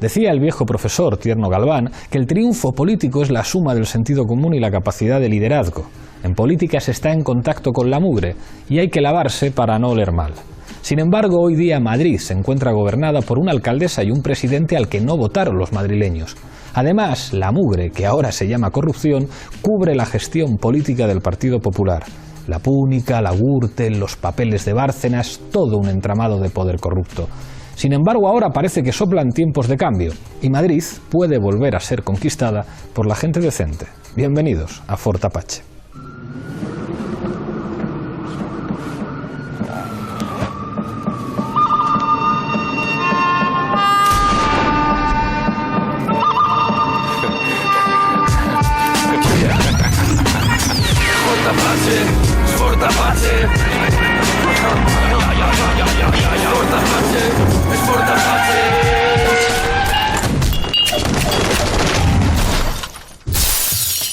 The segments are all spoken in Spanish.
Decía el viejo profesor Tierno Galván que el triunfo político es la suma del sentido común y la capacidad de liderazgo. En política se está en contacto con la mugre y hay que lavarse para no oler mal. Sin embargo, hoy día Madrid se encuentra gobernada por una alcaldesa y un presidente al que no votaron los madrileños. Además, la mugre, que ahora se llama corrupción, cubre la gestión política del Partido Popular. La Púnica, la Gürtel, los papeles de Bárcenas, todo un entramado de poder corrupto. Sin embargo, ahora parece que soplan tiempos de cambio y Madrid puede volver a ser conquistada por la gente decente. Bienvenidos a Fort Apache.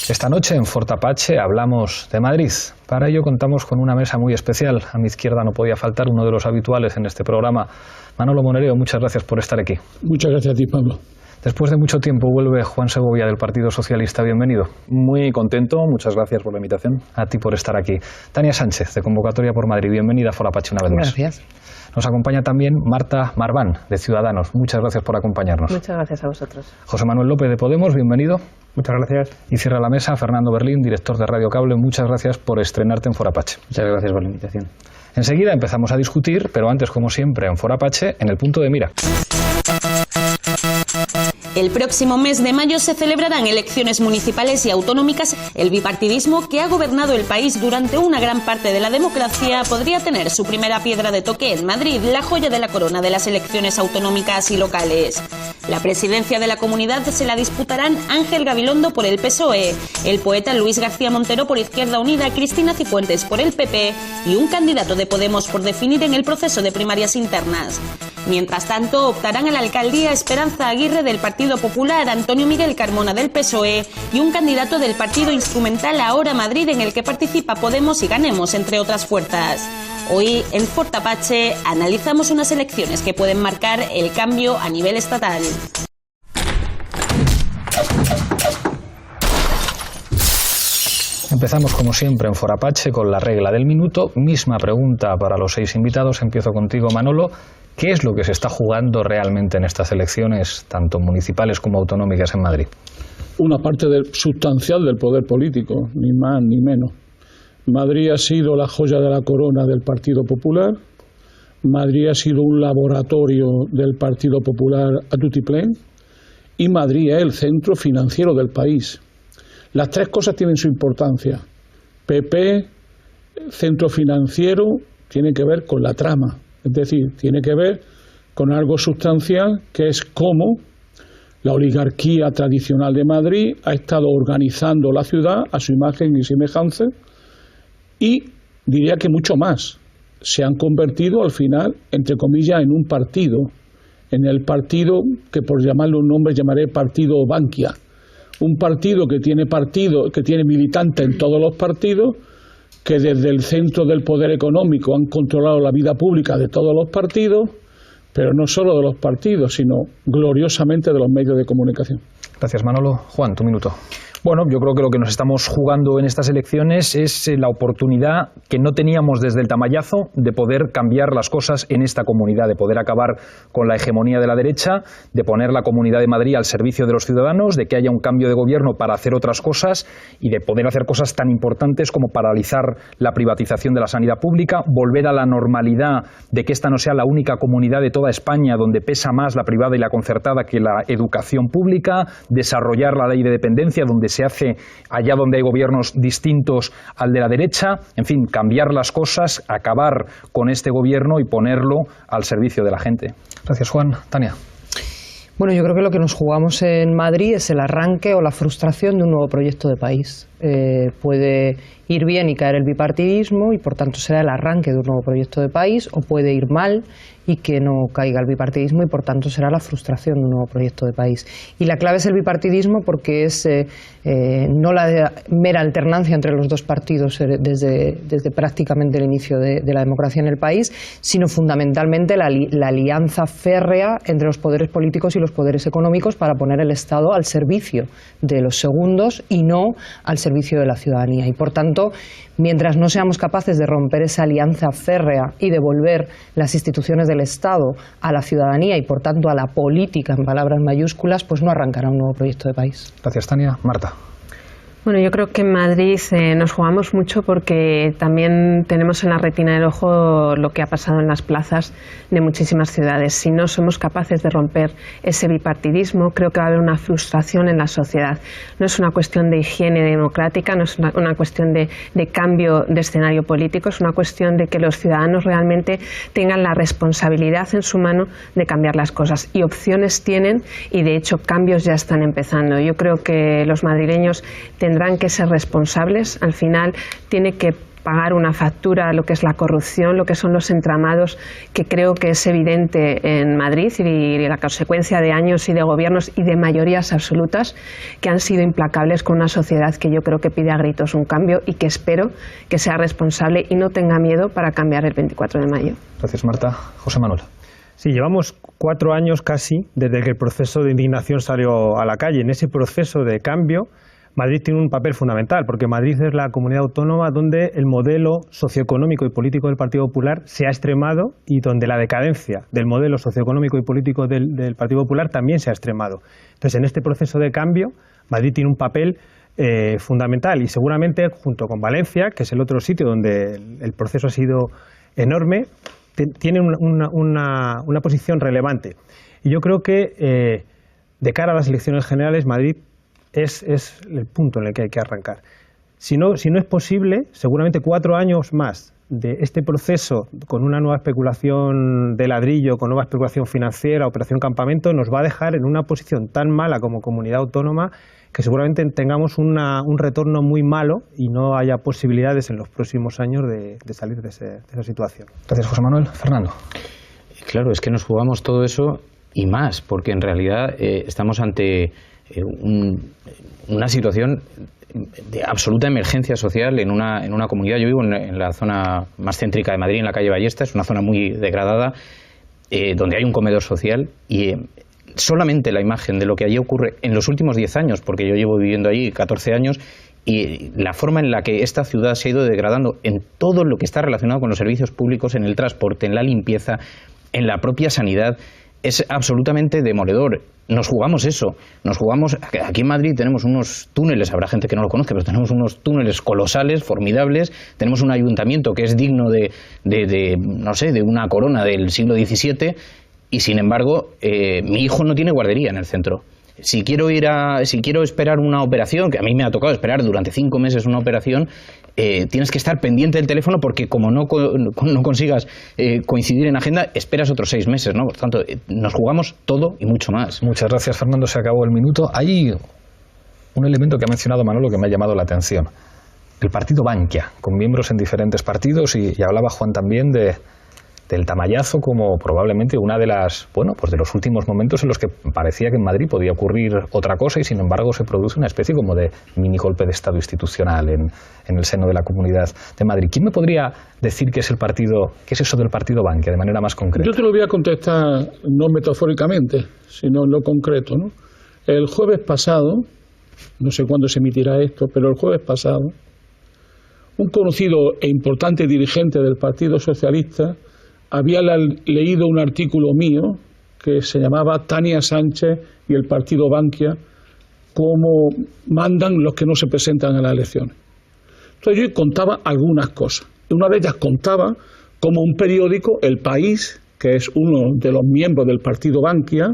Esta noche en Fort Apache hablamos de Madrid. Para ello contamos con una mesa muy especial. A mi izquierda no podía faltar uno de los habituales en este programa. Manolo Monereo, muchas gracias por estar aquí. Muchas gracias a ti, Pablo. Después de mucho tiempo vuelve Juan Segovia del Partido Socialista. Bienvenido. Muy contento, muchas gracias por la invitación. A ti por estar aquí. Tania Sánchez, de Convocatoria por Madrid. Bienvenida a Fort Apache una vez más. Gracias. Nos acompaña también Marta Marván, de Ciudadanos. Muchas gracias por acompañarnos. Muchas gracias a vosotros. José Manuel López, de Podemos. Bienvenido. Muchas gracias. Y cierra la mesa Fernando Berlín, director de Radio Cable. Muchas gracias por estrenarte en Fort Apache. Muchas gracias por la invitación. Enseguida empezamos a discutir, pero antes, como siempre, en Fort Apache, en el punto de mira. El próximo mes de mayo se celebrarán elecciones municipales y autonómicas. El bipartidismo, que ha gobernado el país durante una gran parte de la democracia, podría tener su primera piedra de toque en Madrid, la joya de la corona de las elecciones autonómicas y locales. La presidencia de la comunidad se la disputarán Ángel Gabilondo por el PSOE, el poeta Luis García Montero por Izquierda Unida, Cristina Cifuentes por el PP y un candidato de Podemos por definir en el proceso de primarias internas. Mientras tanto, optarán a la alcaldía Esperanza Aguirre del Partido Popular, Antonio Miguel Carmona del PSOE y un candidato del partido instrumental Ahora Madrid, en el que participa Podemos y Ganemos, entre otras fuerzas. Hoy, en Fort Apache, analizamos unas elecciones que pueden marcar el cambio a nivel estatal. Empezamos como siempre en Fort Apache con la regla del minuto. Misma pregunta para los 6 invitados. Empiezo contigo, Manolo. ¿Qué es lo que se está jugando realmente en estas elecciones, tanto municipales como autonómicas en Madrid? Una parte sustancial del poder político, ni más ni menos. Madrid ha sido la joya de la corona del Partido Popular. Madrid ha sido un laboratorio del Partido Popular a tutiplén. Y Madrid es el centro financiero del país. Las tres cosas tienen su importancia. PP, centro financiero, tiene que ver con la trama. Es decir, tiene que ver con algo sustancial, que es cómo la oligarquía tradicional de Madrid ha estado organizando la ciudad a su imagen y semejanza, y diría que mucho más. Se han convertido al final, entre comillas, en un partido, en el partido que, por llamarle un nombre, llamaré Partido Bankia. Un partido que tiene militantes en todos los partidos, que desde el centro del poder económico han controlado la vida pública de todos los partidos, pero no solo de los partidos, sino gloriosamente de los medios de comunicación. Gracias, Manolo. Juan, tu minuto. Bueno, yo creo que lo que nos estamos jugando en estas elecciones es la oportunidad que no teníamos desde el tamallazo de poder cambiar las cosas en esta comunidad, de poder acabar con la hegemonía de la derecha, de poner la Comunidad de Madrid al servicio de los ciudadanos, de que haya un cambio de gobierno para hacer otras cosas y de poder hacer cosas tan importantes como paralizar la privatización de la sanidad pública, volver a la normalidad de que esta no sea la única comunidad de toda España donde pesa más la privada y la concertada que la educación pública, desarrollar la ley de dependencia donde se hace allá donde hay gobiernos distintos al de la derecha, en fin, cambiar las cosas, acabar con este gobierno y ponerlo al servicio de la gente. Gracias, Juan. Tania. Bueno, yo creo que lo que nos jugamos en Madrid es el arranque o la frustración de un nuevo proyecto de país. Puede ir bien y caer el bipartidismo y por tanto será el arranque de un nuevo proyecto de país, o puede ir mal y que no caiga el bipartidismo y por tanto será la frustración de un nuevo proyecto de país. Y la clave es el bipartidismo porque es no la mera alternancia entre los dos partidos desde prácticamente el inicio de la democracia en el país, sino fundamentalmente la alianza férrea entre los poderes políticos y los poderes económicos para poner el Estado al servicio de los segundos y no al servicio de la ciudadanía. Y por tanto, mientras no seamos capaces de romper esa alianza férrea y devolver las instituciones del Estado a la ciudadanía y por tanto a la política en palabras mayúsculas, pues no arrancará un nuevo proyecto de país. Gracias, Tania. Marta. Bueno, yo creo que en Madrid nos jugamos mucho porque también tenemos en la retina del ojo lo que ha pasado en las plazas de muchísimas ciudades. Si no somos capaces de romper ese bipartidismo, creo que va a haber una frustración en la sociedad. No es una cuestión de higiene democrática, no es una cuestión de cambio de escenario político, es una cuestión de que los ciudadanos realmente tengan la responsabilidad en su mano de cambiar las cosas. Y opciones tienen y, de hecho, cambios ya están empezando. Yo creo que los madrileños tendrán que ser responsables. Al final tiene que pagar una factura a lo que es la corrupción, lo que son los entramados, que creo que es evidente en Madrid y la consecuencia de años y de gobiernos y de mayorías absolutas que han sido implacables con una sociedad que yo creo que pide a gritos un cambio y que espero que sea responsable y no tenga miedo para cambiar el 24 de mayo. Gracias, Marta. José Manuel. Sí, llevamos 4 años casi desde que el proceso de indignación salió a la calle. En ese proceso de cambio, Madrid tiene un papel fundamental, porque Madrid es la comunidad autónoma donde el modelo socioeconómico y político del Partido Popular se ha extremado y donde la decadencia del modelo socioeconómico y político del Partido Popular también se ha extremado. Entonces, en este proceso de cambio, Madrid tiene un papel fundamental y seguramente, junto con Valencia, que es el otro sitio donde el proceso ha sido enorme, tiene una posición relevante. Y yo creo que, de cara a las elecciones generales, Madrid es el punto en el que hay que arrancar. Si no es posible, seguramente 4 años más de este proceso con una nueva especulación de ladrillo, con nueva especulación financiera, operación campamento, nos va a dejar en una posición tan mala como comunidad autónoma que seguramente tengamos un retorno muy malo y no haya posibilidades en los próximos años de salir de esa situación. Gracias, José Manuel. Fernando. Claro, es que nos jugamos todo eso y más, porque en realidad estamos ante una situación de absoluta emergencia social en una comunidad. Yo vivo en la zona más céntrica de Madrid, en la calle Ballesta, es una zona muy degradada, donde hay un comedor social y solamente la imagen de lo que allí ocurre en los últimos 10 años, porque yo llevo viviendo allí 14 años, y la forma en la que esta ciudad se ha ido degradando en todo lo que está relacionado con los servicios públicos, en el transporte, en la limpieza, en la propia sanidad, es absolutamente demoledor. Nos jugamos eso, nos jugamos, aquí en Madrid tenemos unos túneles, habrá gente que no lo conozca, pero tenemos unos túneles colosales, formidables, tenemos un ayuntamiento que es digno de una corona del siglo XVII y sin embargo mi hijo no tiene guardería en el centro. Si quiero esperar una operación, que a mí me ha tocado esperar durante 5 meses una operación, tienes que estar pendiente del teléfono porque como no consigas coincidir en agenda, esperas otros 6 meses, ¿no? Por tanto, nos jugamos todo y mucho más. Muchas gracias, Fernando. Se acabó el minuto. Hay un elemento que ha mencionado Manolo que me ha llamado la atención. El partido Bankia, con miembros en diferentes partidos, y hablaba Juan también del Tamayazo como probablemente una de de los últimos momentos en los que parecía que en Madrid podía ocurrir otra cosa y sin embargo se produce una especie como de mini golpe de Estado institucional en el seno de la Comunidad de Madrid. ¿Quién me podría decir qué es eso del partido Bankia de manera más concreta? Yo te lo voy a contestar no metafóricamente, sino en lo concreto, ¿no? El jueves pasado, no sé cuándo se emitirá esto, pero el jueves pasado, un conocido e importante dirigente del Partido Socialista había leído un artículo mío que se llamaba Tania Sánchez y el partido Bankia, cómo mandan los que no se presentan a las elecciones. Entonces yo contaba algunas cosas. Una de ellas contaba cómo un periódico, El País, que es uno de los miembros del partido Bankia,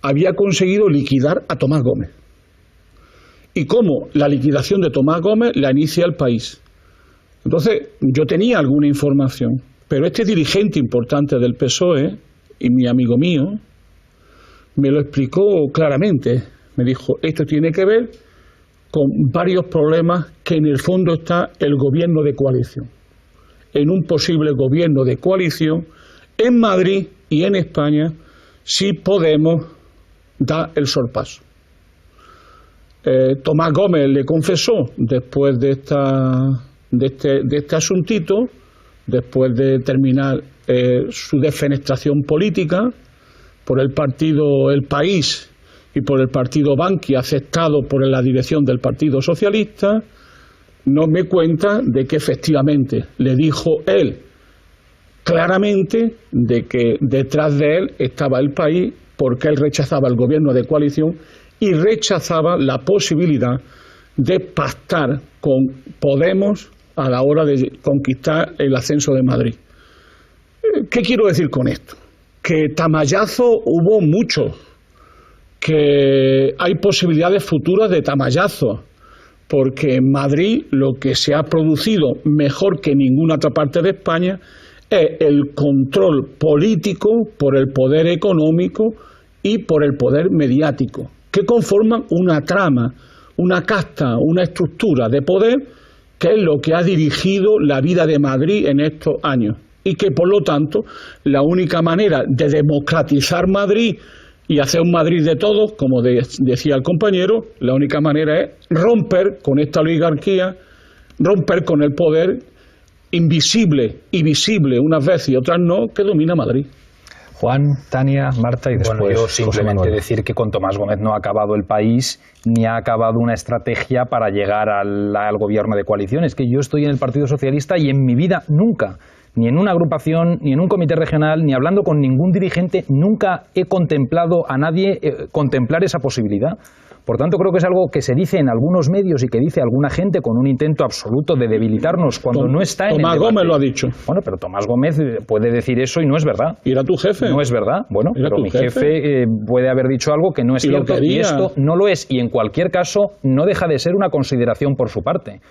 había conseguido liquidar a Tomás Gómez. Y cómo la liquidación de Tomás Gómez la inicia El País. Entonces yo tenía alguna información. Pero este dirigente importante del PSOE, y mi amigo mío, me lo explicó claramente. Me dijo, esto tiene que ver con varios problemas que en el fondo está el gobierno de coalición. En un posible gobierno de coalición, en Madrid y en España, si Podemos da el sorpaso. Tomás Gómez le confesó, después de este asuntito, después de terminar su defenestración política por el partido El País y por el partido Bankia, aceptado por la dirección del Partido Socialista, nos me cuenta de que efectivamente le dijo él claramente de que detrás de él estaba El País, porque él rechazaba el gobierno de coalición y rechazaba la posibilidad de pactar con Podemos a la hora de conquistar el ascenso de Madrid. ¿Qué quiero decir con esto? Que tamallazo hubo mucho, que hay posibilidades futuras de tamallazo, porque en Madrid lo que se ha producido mejor que en ninguna otra parte de España es el control político por el poder económico y por el poder mediático, que conforman una trama, una casta, una estructura de poder que es lo que ha dirigido la vida de Madrid en estos años y que por lo tanto la única manera de democratizar Madrid y hacer un Madrid de todos, como decía el compañero, la única manera es romper con esta oligarquía, romper con el poder invisible y visible unas veces y otras no, que domina Madrid. Juan, Tania, Marta y después Bueno, yo José simplemente Manuel. decir que con Tomás Gómez no ha acabado el país ni ha acabado una estrategia para llegar al gobierno de coalición. Es que yo estoy en el Partido Socialista y en mi vida nunca, ni en una agrupación, ni en un comité regional, ni hablando con ningún dirigente, nunca he contemplado a nadie contemplar esa posibilidad. Por tanto, creo que es algo que se dice en algunos medios y que dice alguna gente con un intento absoluto de debilitarnos cuando no está en el debate. Tomás Gómez lo ha dicho. Bueno, pero Tomás Gómez puede decir eso y no es verdad. ¿Y era tu jefe? No es verdad. Bueno, ¿Era pero tu mi jefe puede haber dicho algo que no es Y lo cierto y quería. esto no lo es. Y en cualquier caso, no deja de ser una consideración por su parte.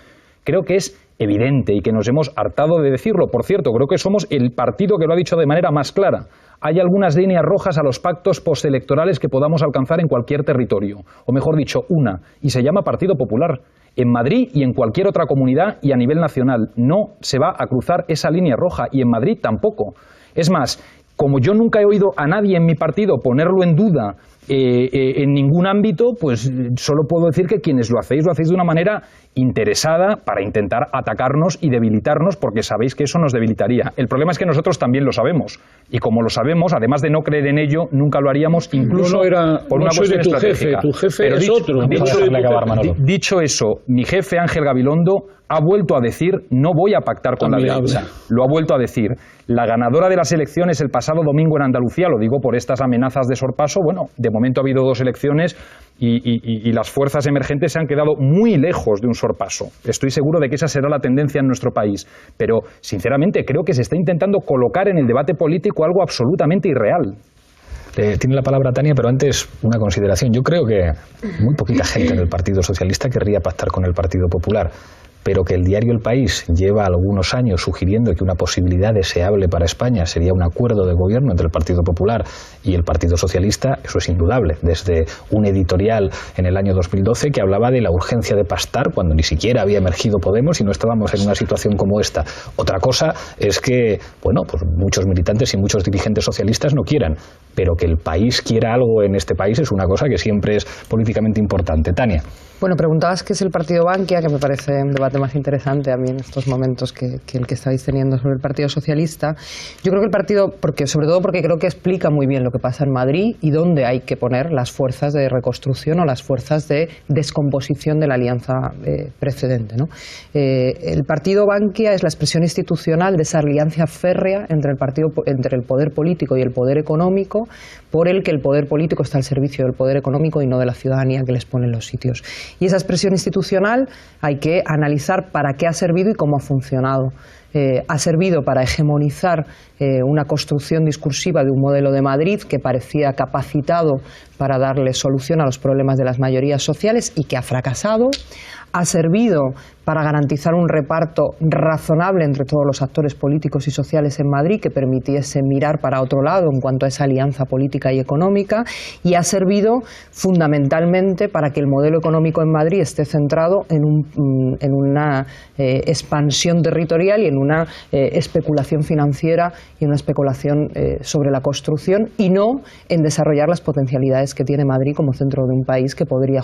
Creo que es evidente y que nos hemos hartado de decirlo. Por cierto, creo que somos el partido que lo ha dicho de manera más clara. Hay algunas líneas rojas a los pactos postelectorales que podamos alcanzar en cualquier territorio. O mejor dicho, una. Y se llama Partido Popular. En Madrid y en cualquier otra comunidad y a nivel nacional. No se va a cruzar esa línea roja. Y en Madrid tampoco. Es más, como yo nunca he oído a nadie en mi partido ponerlo en duda en ningún ámbito, pues solo puedo decir que quienes lo hacéis de una manera interesada para intentar atacarnos y debilitarnos, porque sabéis que eso nos debilitaría. El problema es que nosotros también lo sabemos, y como lo sabemos, además de no creer en ello, nunca lo haríamos, incluso por una cuestión estratégica. Tu jefe Pero es otro. dicho eso, mi jefe Ángel Gabilondo ha vuelto a decir: no voy a pactar con Admirable. la derecha. Lo ha vuelto a decir. La ganadora de las elecciones el pasado domingo en Andalucía, lo digo por estas amenazas de sorpaso, bueno, de momento ha habido 2 elecciones y las fuerzas emergentes se han quedado muy lejos de un sorpaso. Estoy seguro de que esa será la tendencia en nuestro país. Pero, sinceramente, creo que se está intentando colocar en el debate político algo absolutamente irreal. Tiene la palabra Tania, pero antes una consideración. Yo creo que muy poquita gente en el Partido Socialista querría pactar con el Partido Popular, pero que el diario El País lleva algunos años sugiriendo que una posibilidad deseable para España sería un acuerdo de gobierno entre el Partido Popular y el Partido Socialista, eso es indudable. Desde un editorial en el año 2012 que hablaba de la urgencia de pactar cuando ni siquiera había emergido Podemos y no estábamos en una situación como esta. Otra cosa es que, bueno, pues muchos militantes y muchos dirigentes socialistas no quieran, pero que el país quiera algo en este país es una cosa que siempre es políticamente importante. Tania. Bueno, preguntabas qué es el partido Bankia, que me parece un debate más interesante a mí en estos momentos que el que estáis teniendo sobre el Partido Socialista. Yo creo que el partido, sobre todo porque creo que explica muy bien lo que pasa en Madrid y dónde hay que poner las fuerzas de reconstrucción o las fuerzas de descomposición de la alianza precedente, ¿no? El partido Bankia es la expresión institucional de esa alianza férrea entre el poder político y el poder económico, por el que el poder político está al servicio del poder económico y no de la ciudadanía que les pone en los sitios. Y esa expresión institucional hay que analizar para qué ha servido y cómo ha funcionado. Ha servido para hegemonizar una construcción discursiva de un modelo de Madrid que parecía capacitado para darle solución a los problemas de las mayorías sociales y que ha fracasado. ha servido para garantizar un reparto razonable entre todos los actores políticos y sociales en Madrid que permitiese mirar para otro lado en cuanto a esa alianza política y económica, y ha servido fundamentalmente para que el modelo económico en Madrid esté centrado en una expansión territorial y en una especulación financiera y una especulación sobre la construcción, y no en desarrollar las potencialidades que tiene Madrid como centro de un país que podría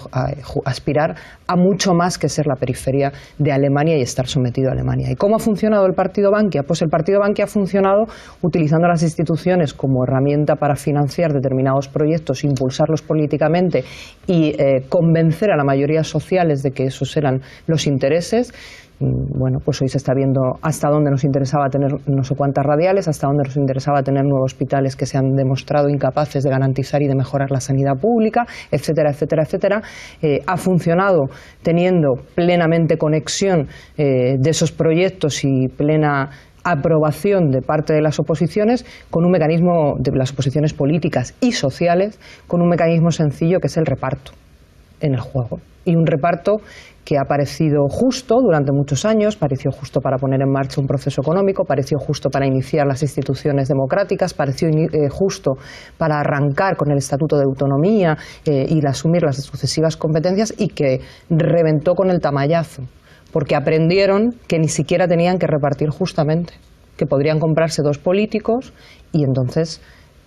aspirar a mucho más que ser la periferia de Alemania y estar sometido a Alemania. ¿Y cómo ha funcionado el Partido Bankia? Pues el Partido Bankia ha funcionado utilizando las instituciones como herramienta para financiar determinados proyectos, impulsarlos políticamente y convencer a la mayoría sociales de que esos eran los intereses. Bueno, pues hoy se está viendo hasta dónde nos interesaba tener no sé cuántas radiales, hasta dónde nos interesaba tener nuevos hospitales que se han demostrado incapaces de garantizar y de mejorar la sanidad pública, etcétera, etcétera, etcétera. Ha funcionado teniendo plenamente conexión de esos proyectos y plena aprobación de parte de las oposiciones, con un mecanismo de las oposiciones políticas y sociales, con un mecanismo sencillo que es el reparto en el juego. Y un reparto que ha parecido justo durante muchos años, pareció justo para poner en marcha un proceso económico, pareció justo para iniciar las instituciones democráticas, pareció justo para arrancar con el Estatuto de Autonomía y asumir las sucesivas competencias, y que reventó con el tamallazo, porque aprendieron que ni siquiera tenían que repartir justamente, que podrían comprarse dos políticos, y entonces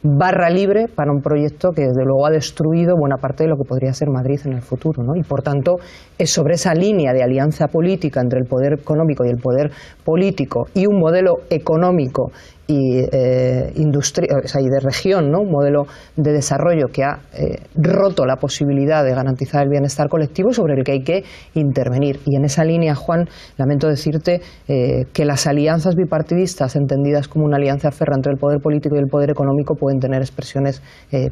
barra libre para un proyecto que desde luego ha destruido buena parte de lo que podría ser Madrid en el futuro, ¿no? Y por tanto es sobre esa línea de alianza política entre el poder económico y el poder político, y un modelo económico y de región, ¿no? Un modelo de desarrollo que ha roto la posibilidad de garantizar el bienestar colectivo, sobre el que hay que intervenir. Y en esa línea, Juan, lamento decirte que las alianzas bipartidistas, entendidas como una alianza férrea entre el poder político y el poder económico, pueden tener expresiones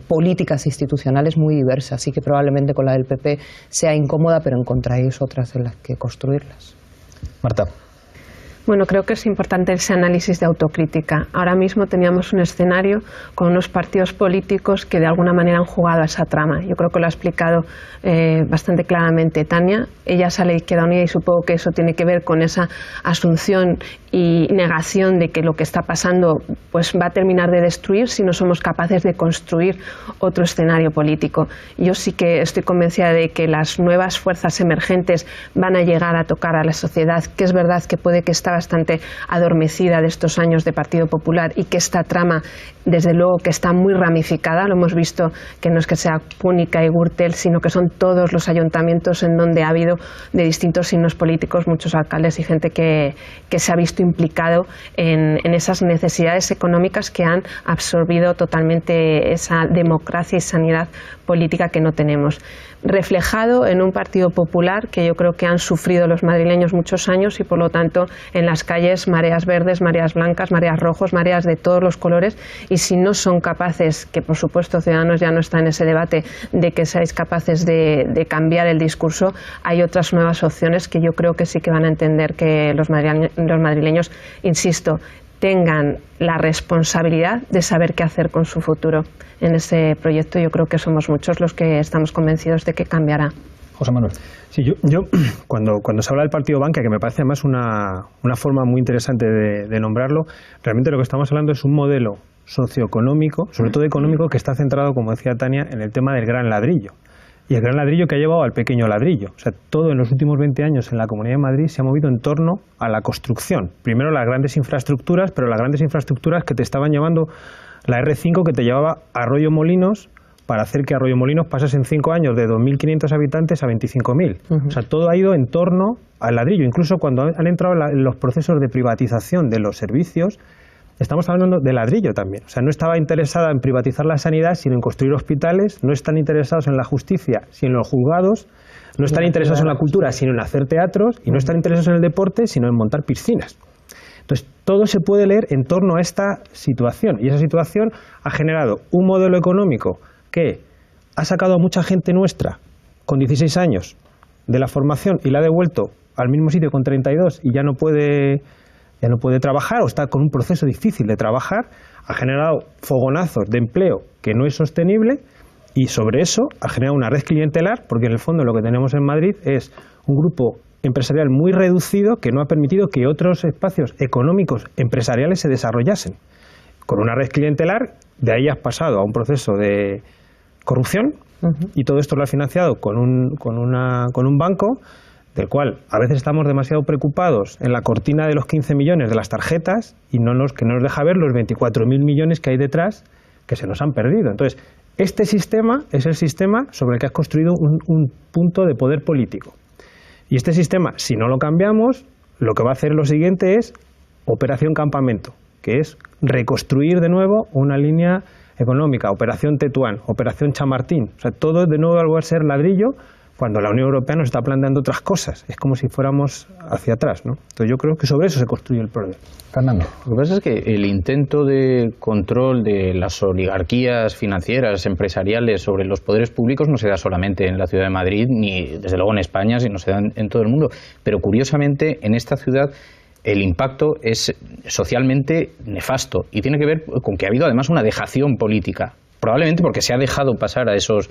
políticas e institucionales muy diversas, y que probablemente con la del PP sea incómoda, pero encontráis otras en las que construirlas. Marta. Bueno, creo que es importante ese análisis de autocrítica. Ahora mismo teníamos un escenario con unos partidos políticos que de alguna manera han jugado a esa trama. Yo creo que lo ha explicado bastante claramente Tania. Ella sale de Izquierda Unida y supongo que eso tiene que ver con esa asunción y negación de que lo que está pasando pues va a terminar de destruir si no somos capaces de construir otro escenario político. Yo sí que estoy convencida de que las nuevas fuerzas emergentes van a llegar a tocar a la sociedad, que es verdad que puede que está bastante adormecida de estos años de Partido Popular, y que esta trama desde luego que está muy ramificada. Lo hemos visto, que no es que sea Púnica y Gürtel, sino que son todos los ayuntamientos en donde ha habido de distintos signos políticos muchos alcaldes y gente que se ha visto implicado en esas necesidades económicas que han absorbido totalmente esa democracia y sanidad política que no tenemos. Reflejado en un Partido Popular que yo creo que han sufrido los madrileños muchos años, y por lo tanto en las calles mareas verdes, mareas blancas, mareas rojos, mareas de todos los colores, y si no son capaces, que por supuesto Ciudadanos ya no está en ese debate, de que seáis capaces de cambiar el discurso, hay otras nuevas opciones que yo creo que sí que van a entender que los madrileños, insisto, tengan la responsabilidad de saber qué hacer con su futuro. En ese proyecto yo creo que somos muchos los que estamos convencidos de que cambiará. José Manuel. Sí, yo cuando se habla del Partido Bankia, que me parece además una forma muy interesante de nombrarlo, realmente lo que estamos hablando es un modelo socioeconómico, sobre todo económico, que está centrado, como decía Tania, en el tema del gran ladrillo. Y el gran ladrillo que ha llevado al pequeño ladrillo. O sea, todo en los últimos 20 años en la Comunidad de Madrid se ha movido en torno a la construcción. Primero las grandes infraestructuras, pero las grandes infraestructuras que te estaban llevando, la R5 que te llevaba a Arroyo Molinos, para hacer que Arroyo Molinos pasase en 5 años de 2.500 habitantes a 25.000. O sea, todo ha ido en torno al ladrillo. Incluso cuando han entrado en los procesos de privatización de los servicios, estamos hablando de ladrillo también. O sea, no estaba interesada en privatizar la sanidad, sino en construir hospitales. No están interesados en la justicia, sino en los juzgados. No están interesados en la cultura, sino en hacer teatros. Y no están interesados en el deporte, sino en montar piscinas. Entonces, todo se puede leer en torno a esta situación. Y esa situación ha generado un modelo económico que ha sacado a mucha gente nuestra con 16 años de la formación y la ha devuelto al mismo sitio con 32 y ya no puede trabajar, o está con un proceso difícil de trabajar, ha generado fogonazos de empleo que no es sostenible, y sobre eso ha generado una red clientelar, porque en el fondo lo que tenemos en Madrid es un grupo empresarial muy reducido que no ha permitido que otros espacios económicos empresariales se desarrollasen. Con una red clientelar, de ahí has pasado a un proceso de corrupción, y todo esto lo has financiado con un banco del cual a veces estamos demasiado preocupados en la cortina de los 15 millones de las tarjetas y que no nos deja ver los 24.000 millones que hay detrás que se nos han perdido. Entonces, este sistema es el sistema sobre el que has construido un punto de poder político. Y este sistema, si no lo cambiamos, lo que va a hacer lo siguiente es Operación Campamento, que es reconstruir de nuevo una línea económica, Operación Tetuán, Operación Chamartín. O sea, todo de nuevo va a ser ladrillo cuando la Unión Europea nos está planteando otras cosas. Es como si fuéramos hacia atrás, ¿no? Entonces yo creo que sobre eso se construye el problema. Fernando. Lo que pasa es que el intento de control de las oligarquías financieras, empresariales sobre los poderes públicos no se da solamente en la ciudad de Madrid, ni desde luego en España, sino se da en todo el mundo. Pero curiosamente en esta ciudad el impacto es socialmente nefasto y tiene que ver con que ha habido además una dejación política. Probablemente porque se ha dejado pasar a esos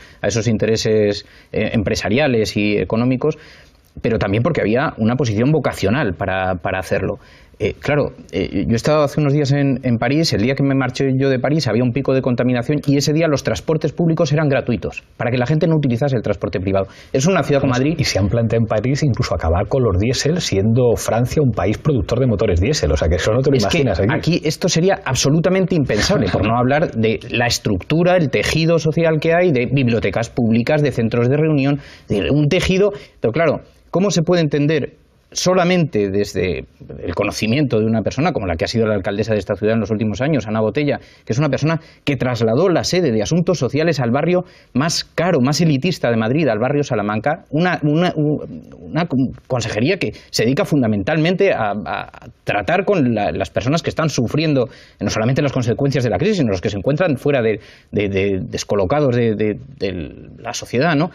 intereses empresariales y económicos, pero también porque había una posición vocacional para hacerlo. Claro, yo he estado hace unos días en París. El día que me marché yo de París había un pico de contaminación y ese día los transportes públicos eran gratuitos para que la gente no utilizase el transporte privado. Es una ciudad como Madrid. Y se han planteado en París incluso acabar con los diésel, siendo Francia un país productor de motores diésel. O sea que eso no te lo imaginas. Aquí esto sería absolutamente impensable, por no hablar de la estructura, el tejido social que hay, de bibliotecas públicas, de centros de reunión, de un tejido. Pero claro, ¿cómo se puede entender solamente desde el conocimiento de una persona como la que ha sido la alcaldesa de esta ciudad en los últimos años, Ana Botella, que es una persona que trasladó la sede de asuntos sociales al barrio más caro, más elitista de Madrid, al barrio Salamanca, una consejería que se dedica fundamentalmente a tratar con las personas que están sufriendo no solamente las consecuencias de la crisis, sino los que se encuentran fuera descolocados de la sociedad, ¿no?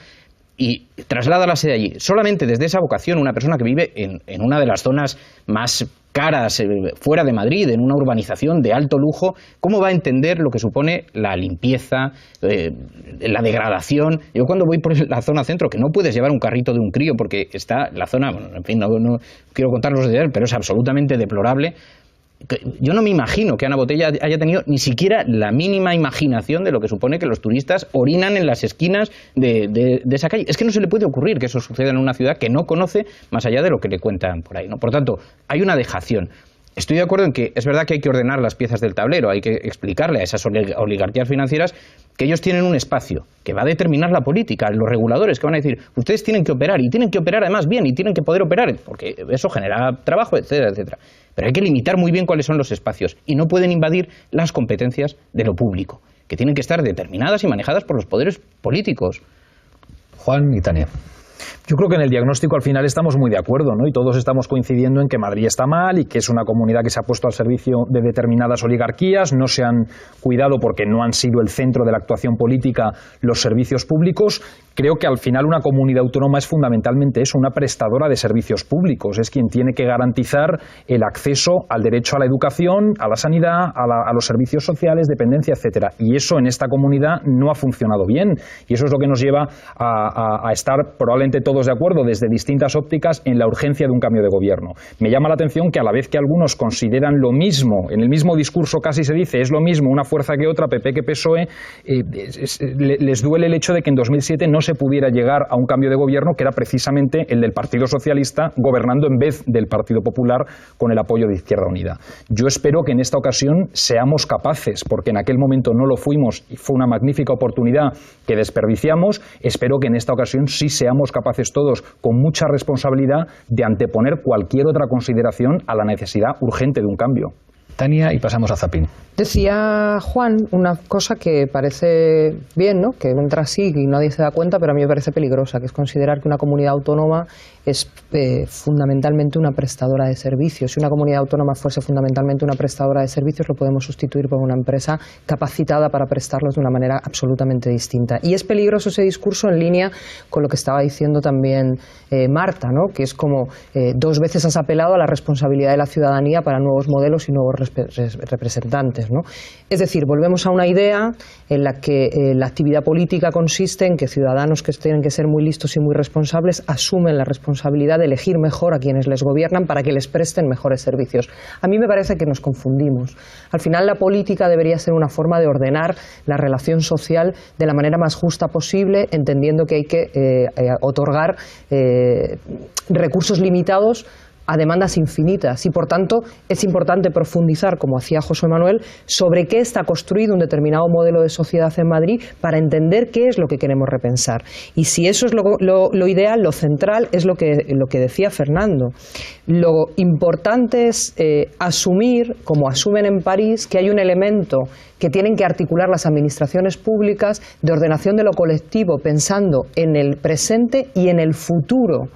Y traslada la sede allí. Solamente desde esa vocación, una persona que vive en una de las zonas más caras fuera de Madrid, en una urbanización de alto lujo, ¿cómo va a entender lo que supone la limpieza, la degradación? Yo cuando voy por la zona centro, que no puedes llevar un carrito de un crío porque está la zona, bueno, en fin, no quiero contar los detalles, pero es absolutamente deplorable. Yo no me imagino que Ana Botella haya tenido ni siquiera la mínima imaginación de lo que supone que los turistas orinan en las esquinas de esa calle. Es que no se le puede ocurrir que eso suceda en una ciudad que no conoce más allá de lo que le cuentan por ahí, ¿no? Por tanto, hay una dejación. Estoy de acuerdo en que es verdad que hay que ordenar las piezas del tablero, hay que explicarle a esas oligarquías financieras que ellos tienen un espacio que va a determinar la política, los reguladores que van a decir, ustedes tienen que operar y tienen que operar además bien y tienen que poder operar, porque eso genera trabajo, etcétera, etcétera. Pero hay que limitar muy bien cuáles son los espacios y no pueden invadir las competencias de lo público, que tienen que estar determinadas y manejadas por los poderes políticos. Juan y Tania. Yo creo que en el diagnóstico al final estamos muy de acuerdo, ¿no? Y todos estamos coincidiendo en que Madrid está mal y que es una comunidad que se ha puesto al servicio de determinadas oligarquías, no se han cuidado porque no han sido el centro de la actuación política los servicios públicos. Creo que al final una comunidad autónoma es fundamentalmente eso, una prestadora de servicios públicos, es quien tiene que garantizar el acceso al derecho a la educación, a la sanidad, a los servicios sociales, dependencia, etcétera. Y eso en esta comunidad no ha funcionado bien y eso es lo que nos lleva a estar probablemente todos de acuerdo desde distintas ópticas en la urgencia de un cambio de gobierno. Me llama la atención que a la vez que algunos consideran lo mismo, en el mismo discurso casi se dice, es lo mismo una fuerza que otra, PP que PSOE, les duele el hecho de que en 2007 no se pudiera llegar a un cambio de gobierno que era precisamente el del Partido Socialista gobernando en vez del Partido Popular con el apoyo de Izquierda Unida. Yo espero que en esta ocasión seamos capaces, porque en aquel momento no lo fuimos y fue una magnífica oportunidad que desperdiciamos, espero que en esta ocasión sí seamos capaces todos, con mucha responsabilidad, de anteponer cualquier otra consideración a la necesidad urgente de un cambio. Tania, y pasamos a Zapín. Decía Juan una cosa que parece bien, ¿no? Que entra así y nadie se da cuenta, pero a mí me parece peligrosa, que es considerar que una comunidad autónoma es fundamentalmente una prestadora de servicios. Si una comunidad autónoma fuese fundamentalmente una prestadora de servicios, lo podemos sustituir por una empresa capacitada para prestarlos de una manera absolutamente distinta. Y es peligroso ese discurso en línea con lo que estaba diciendo también Marta, ¿no? Que es como dos veces has apelado a la responsabilidad de la ciudadanía para nuevos modelos y nuevos representantes, ¿no? Es decir, volvemos a una idea en la que la actividad política consiste en que ciudadanos que tienen que ser muy listos y muy responsables asumen la responsabilidad de elegir mejor a quienes les gobiernan para que les presten mejores servicios. A mí me parece que nos confundimos. Al final la política debería ser una forma de ordenar la relación social de la manera más justa posible, entendiendo que hay que otorgar recursos limitados a demandas infinitas y, por tanto, es importante profundizar, como hacía José Manuel, sobre qué está construido un determinado modelo de sociedad en Madrid para entender qué es lo que queremos repensar. Y si eso es lo ideal, lo central es lo que decía Fernando. Lo importante es asumir, como asumen en París, que hay un elemento que tienen que articular las administraciones públicas de ordenación de lo colectivo, pensando en el presente y en el futuro,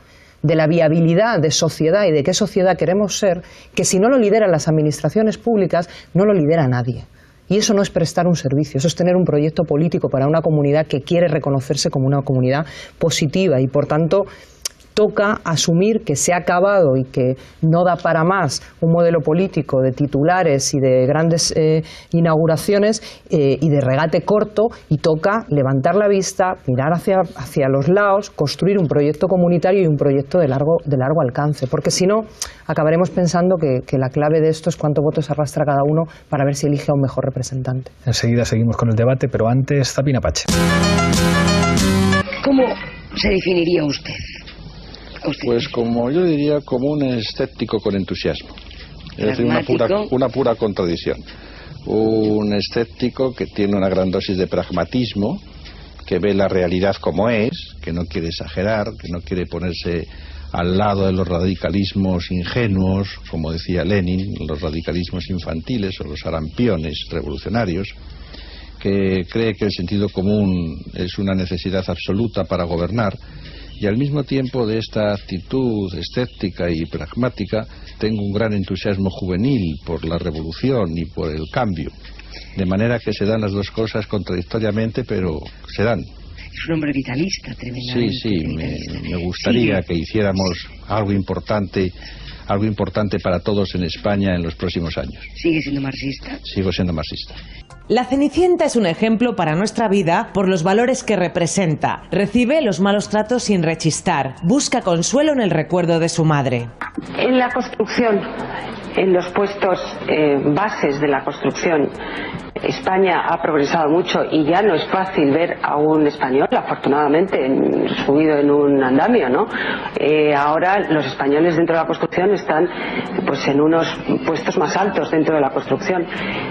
de la viabilidad de sociedad y de qué sociedad queremos ser, que si no lo lideran las administraciones públicas, no lo lidera nadie. Y eso no es prestar un servicio, eso es tener un proyecto político para una comunidad que quiere reconocerse como una comunidad positiva y, por tanto, toca asumir que se ha acabado y que no da para más un modelo político de titulares y de grandes inauguraciones y de regate corto, y toca levantar la vista, mirar hacia los lados, construir un proyecto comunitario y un proyecto de largo alcance, porque si no acabaremos pensando que la clave de esto es cuántos votos arrastra cada uno para ver si elige a un mejor representante. Enseguida seguimos con el debate, pero antes Zapina Pache. ¿Cómo se definiría usted? Pues como yo diría, como un escéptico con entusiasmo. Es decir, una pura contradicción. Un escéptico que tiene una gran dosis de pragmatismo, que ve la realidad como es, que no quiere exagerar, que no quiere ponerse al lado de los radicalismos ingenuos, como decía Lenin, los radicalismos infantiles o los arampiones revolucionarios, que cree que el sentido común es una necesidad absoluta para gobernar. Y al mismo tiempo de esta actitud escéptica y pragmática tengo un gran entusiasmo juvenil por la revolución y por el cambio. De manera que se dan las dos cosas contradictoriamente, pero se dan. Es un hombre vitalista, tremendamente. Sí, me gustaría que hiciéramos algo importante para todos en España en los próximos años. ¿Sigue siendo marxista? Sigo siendo marxista. La Cenicienta es un ejemplo para nuestra vida por los valores que representa. Recibe los malos tratos sin rechistar. Busca consuelo en el recuerdo de su madre. En la construcción, en los puestos bases de la construcción, España ha progresado mucho y ya no es fácil ver a un español, afortunadamente, subido en un andamio, ¿no? Ahora los españoles dentro de la construcción están pues en unos puestos más altos dentro de la construcción.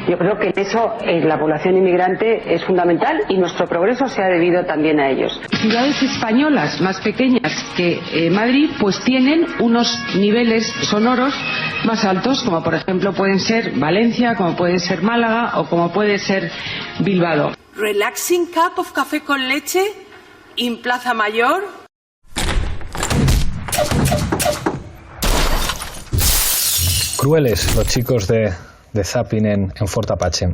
Yo creo que eso la población inmigrante es fundamental y nuestro progreso se ha debido también a ellos. Ciudades españolas más pequeñas que Madrid pues tienen unos niveles sonoros más altos, como por ejemplo pueden ser Valencia, como puede ser Málaga o como puede ser Bilbao. Relaxing cup of café con leche en Plaza Mayor. Crueles los chicos de Zapping en Fort Apache.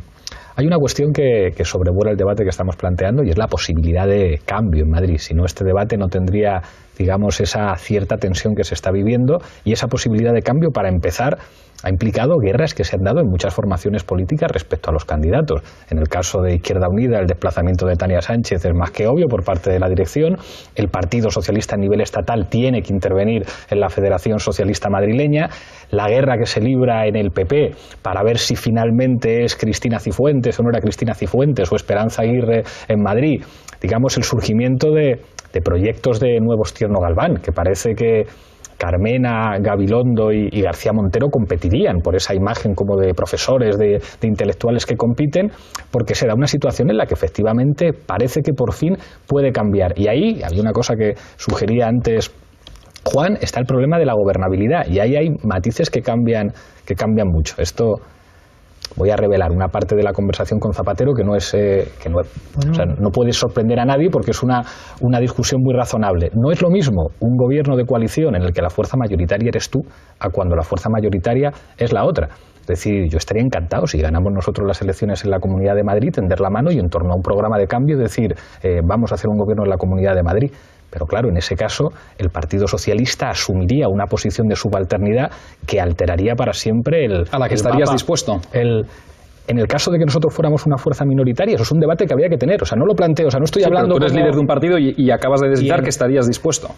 Hay una cuestión que sobrevuela el debate que estamos planteando y es la posibilidad de cambio en Madrid. Si no, este debate no tendría, digamos, esa cierta tensión que se está viviendo, y esa posibilidad de cambio, para empezar, ha implicado guerras que se han dado en muchas formaciones políticas respecto a los candidatos. En el caso de Izquierda Unida, el desplazamiento de Tania Sánchez es más que obvio por parte de la dirección. El Partido Socialista a nivel estatal tiene que intervenir en la Federación Socialista Madrileña. La guerra que se libra en el PP para ver si finalmente es Cristina Cifuentes o no era Cristina Cifuentes o Esperanza Aguirre en Madrid. Digamos, el surgimiento de proyectos de nuevos Tierno Galván, que parece que Carmena, Gabilondo y García Montero competirían por esa imagen como de profesores, de intelectuales que compiten, porque se da una situación en la que efectivamente parece que por fin puede cambiar. Y ahí había una cosa que sugería antes Juan, está el problema de la gobernabilidad, y ahí hay matices que cambian mucho. Esto voy a revelar una parte de la conversación con Zapatero que no puede sorprender a nadie, porque es una discusión muy razonable. No es lo mismo un gobierno de coalición en el que la fuerza mayoritaria eres tú a cuando la fuerza mayoritaria es la otra. Es decir, yo estaría encantado si ganamos nosotros las elecciones en la Comunidad de Madrid, tender la mano y en torno a un programa de cambio decir vamos a hacer un gobierno en la Comunidad de Madrid. Pero claro, en ese caso, el Partido Socialista asumiría una posición de subalternidad que alteraría para siempre a la que estarías dispuesto. En el caso de que nosotros fuéramos una fuerza minoritaria, eso es un debate que habría que tener. O sea, no lo planteo, o sea, no estoy hablando... Pero tú eres líder de un partido y acabas de deslizar que estarías dispuesto.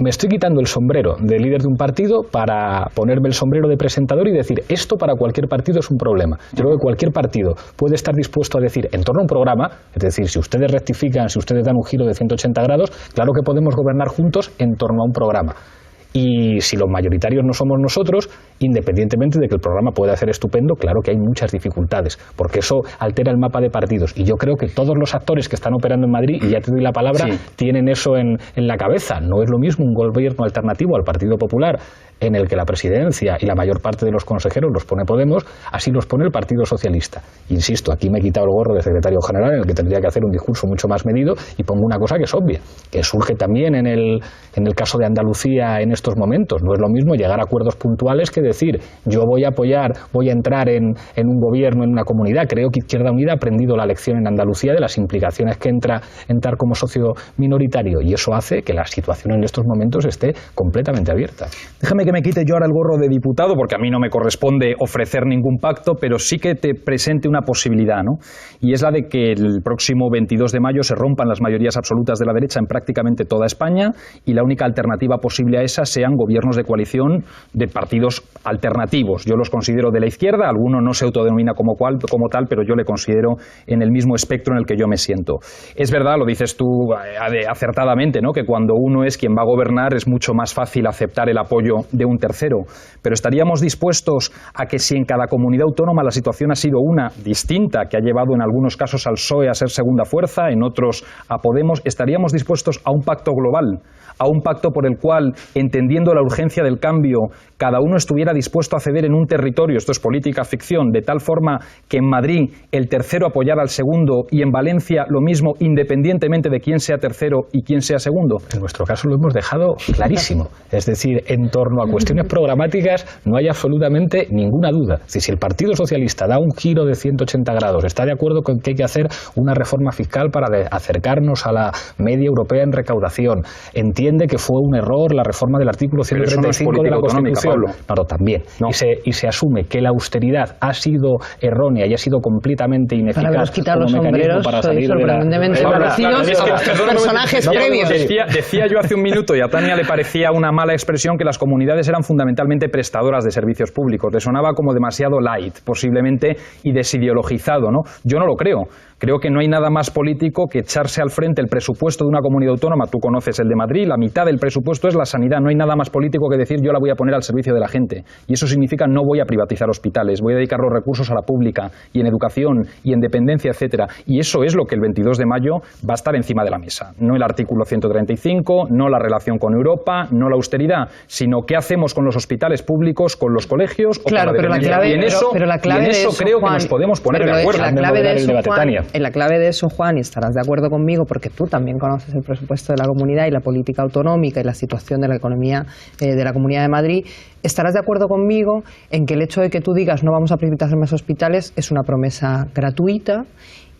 Me estoy quitando el sombrero de líder de un partido para ponerme el sombrero de presentador y decir, esto para cualquier partido es un problema. Yo creo que cualquier partido puede estar dispuesto a decir, en torno a un programa, es decir, si ustedes rectifican, si ustedes dan un giro de 180 grados, claro que podemos gobernar juntos en torno a un programa. Y si los mayoritarios no somos nosotros, independientemente de que el programa pueda ser estupendo, claro que hay muchas dificultades, porque eso altera el mapa de partidos. Y yo creo que todos los actores que están operando en Madrid, y ya te doy la palabra, tienen eso en la cabeza. No es lo mismo un gobierno alternativo al Partido Popular, en el que la presidencia y la mayor parte de los consejeros los pone Podemos, así los pone el Partido Socialista. Insisto, aquí me he quitado el gorro de secretario general, en el que tendría que hacer un discurso mucho más medido, y pongo una cosa que es obvia, que surge también en el caso de Andalucía en estos momentos. No es lo mismo llegar a acuerdos puntuales que decir, yo voy a apoyar, voy a entrar en un gobierno, en una comunidad. Creo que Izquierda Unida ha aprendido la lección en Andalucía de las implicaciones que entrar como socio minoritario, y eso hace que la situación en estos momentos esté completamente abierta. Déjame que me quite yo ahora el gorro de diputado, porque a mí no me corresponde ofrecer ningún pacto, pero sí que te presente una posibilidad, ¿no? Y es la de que el próximo 22 de mayo se rompan las mayorías absolutas de la derecha en prácticamente toda España, y la única alternativa posible a esa sean gobiernos de coalición de partidos alternativos. Yo los considero de la izquierda, alguno no se autodenomina como tal, pero yo le considero en el mismo espectro en el que yo me siento. Es verdad, lo dices tú acertadamente, ¿no?, que cuando uno es quien va a gobernar es mucho más fácil aceptar el apoyo de un tercero, pero estaríamos dispuestos a que, si en cada comunidad autónoma la situación ha sido una distinta, que ha llevado en algunos casos al PSOE a ser segunda fuerza, en otros a Podemos, estaríamos dispuestos a un pacto global, a un pacto por el cual, entendiendo la urgencia del cambio, cada uno estuviera dispuesto a ceder en un territorio, esto es política ficción, de tal forma que en Madrid el tercero apoyara al segundo y en Valencia lo mismo, independientemente de quién sea tercero y quién sea segundo? En nuestro caso lo hemos dejado clarísimo. Es decir, en torno a cuestiones programáticas no hay absolutamente ninguna duda. Es decir, si el Partido Socialista da un giro de 180 grados, está de acuerdo con que hay que hacer una reforma fiscal para acercarnos a la media europea en recaudación, entiende que fue un error la reforma del artículo 135 de la Constitución, pero también, no. y se asume que la austeridad ha sido errónea y ha sido completamente ineficaz. Para haberos quitado los sombreros, para sois sorprendentemente parecidos a personajes previos. Decía yo hace un minuto, y a Tania le parecía una mala expresión, que las comunidades eran fundamentalmente prestadoras de servicios públicos. Le sonaba como demasiado light, posiblemente, y desideologizado, ¿no? Yo no lo creo. Creo que no hay nada más político que echarse al frente el presupuesto de una comunidad autónoma. Tú conoces el de Madrid, la mitad del presupuesto es la sanidad. No hay nada más político que decir, yo la voy a poner al servicio de la gente. Y eso significa, no voy a privatizar hospitales, voy a dedicar los recursos a la pública, y en educación, y en dependencia, etcétera. Y eso es lo que el 22 de mayo va a estar encima de la mesa. No el artículo 135, no la relación con Europa, no la austeridad, sino qué hacemos con los hospitales públicos, con los colegios, claro, o con la dependencia. Y en eso creo que nos podemos poner de acuerdo. En la clave de eso, Juan, y estarás de acuerdo conmigo, porque tú también conoces el presupuesto de la comunidad y la política autonómica y la situación de la economía de la Comunidad de Madrid, estarás de acuerdo conmigo en que el hecho de que tú digas no vamos a privatizar más hospitales es una promesa gratuita,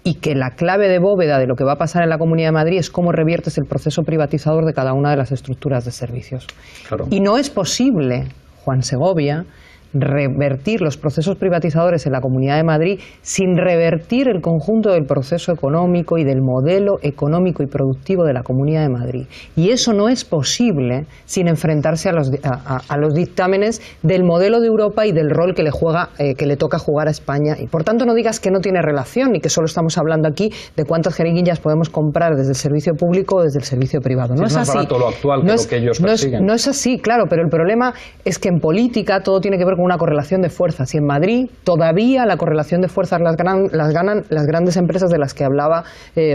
y que la clave de bóveda de lo que va a pasar en la Comunidad de Madrid es cómo reviertes el proceso privatizador de cada una de las estructuras de servicios. Claro. Y no es posible, Juan Segovia, revertir los procesos privatizadores en la Comunidad de Madrid sin revertir el conjunto del proceso económico y del modelo económico y productivo de la Comunidad de Madrid. Y eso no es posible sin enfrentarse a los dictámenes del modelo de Europa y del rol que le toca jugar a España. Y por tanto no digas que no tiene relación y que solo estamos hablando aquí de cuántas jeringuillas podemos comprar desde el servicio público o desde el servicio privado. No es así. Barato lo actual que lo que ellos persiguen. No es así, claro, pero el problema es que en política todo tiene que ver con una correlación de fuerzas, y en Madrid todavía la correlación de fuerzas las ganan las grandes empresas de las que hablaba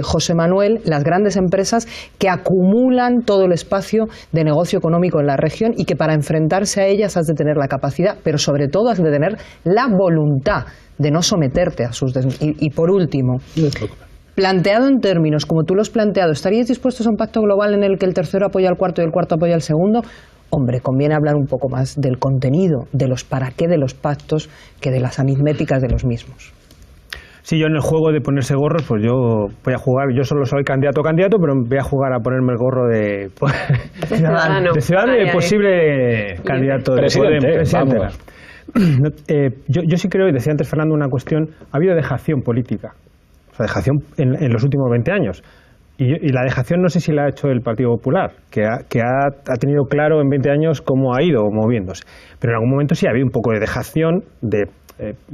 José Manuel, las grandes empresas que acumulan todo el espacio de negocio económico en la región, y que para enfrentarse a ellas has de tener la capacidad, pero sobre todo has de tener la voluntad de no someterte a sus y por último, planteado en términos como tú lo has planteado, ¿estaríais dispuestos a un pacto global en el que el tercero apoya al cuarto y el cuarto apoya al segundo? Hombre, conviene hablar un poco más del contenido, de los para qué de los pactos, que de las aritméticas de los mismos. Sí, yo en el juego de ponerse gorros, pues yo voy a jugar, yo solo soy candidato, pero voy a jugar a ponerme el gorro de ciudadano y posible candidato presidente. Yo sí creo, y decía antes Fernando una cuestión, ha habido dejación política, o sea, dejación en los últimos 20 años. Y la dejación no sé si la ha hecho el Partido Popular, que ha tenido claro en 20 años cómo ha ido moviéndose. Pero en algún momento sí había un poco de dejación,